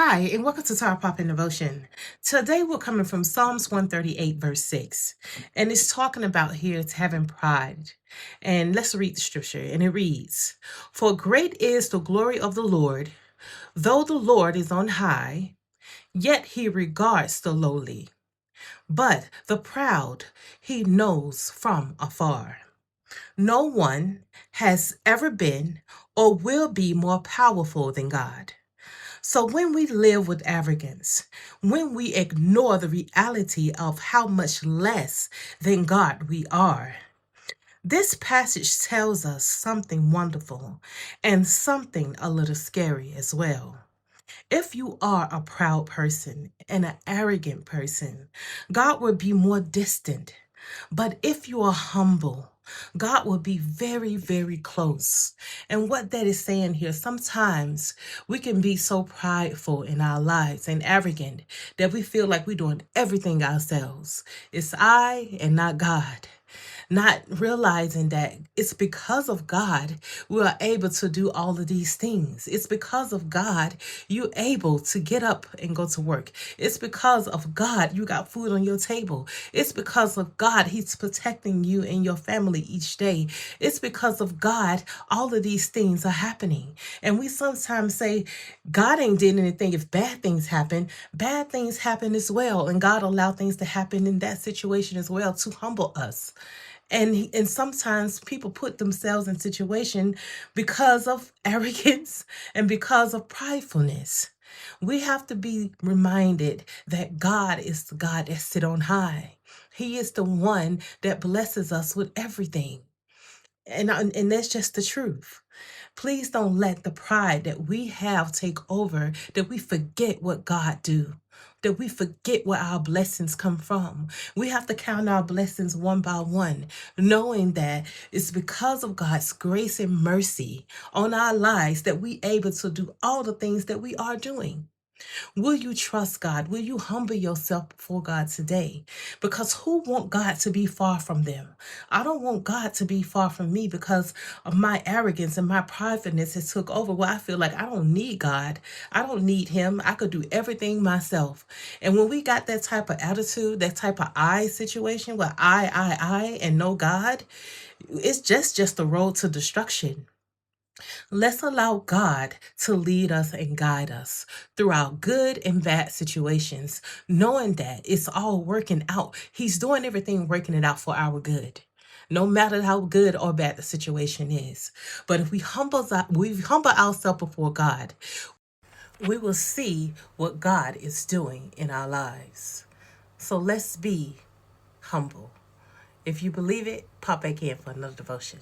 Hi, and welcome to Tower Pop and Devotion. Today we're coming from Psalms 138, verse 6, and it's talking about here it's having pride. And let's read the scripture, and it reads, "For great is the glory of the Lord, though the Lord is on high, yet he regards the lowly, but the proud he knows from afar. No one has ever been or will be more powerful than God." So when we live with arrogance, when we ignore the reality of how much less than God we are, this passage tells us something wonderful and something a little scary as well. If you are a proud person and an arrogant person, God will be more distant. But if you are humble, God will be very, very close. And what that is saying here, sometimes we can be so prideful in our lives and arrogant that we feel like we're doing everything ourselves. It's I and not God. Not realizing that it's because of God we are able to do all of these things. It's because of God you're able to get up and go to work. It's because of God you got food on your table. It's because of God He's protecting you and your family each day. It's because of God all of these things are happening. And we sometimes say God ain't did anything if bad things happen. Bad things happen as well. And God allowed things to happen in that situation as well to humble us. And sometimes people put themselves in situation because of arrogance and because of pridefulness. We have to be reminded that God is the God that sit on high. He is the one that blesses us with everything. And that's just the truth. Please don't let the pride that we have take over, that we forget what God do, that we forget where our blessings come from. We have to count our blessings one by one, knowing that it's because of God's grace and mercy on our lives that we able to do all the things that we are doing. Will you trust God? Will you humble yourself before God today? Because who want God to be far from them? I don't want God to be far from me because of my arrogance and my pridefulness has took over where I feel like I don't need God. I don't need him. I could do everything myself. And when we got that type of attitude, that type of I situation where I, and no God, it's just the road to destruction. Let's allow God to lead us and guide us throughout good and bad situations, knowing that it's all working out. He's doing everything, working it out for our good. No matter how good or bad the situation is. But if we humble ourselves before God, we will see what God is doing in our lives. So let's be humble. If you believe it, pop back in for another devotion.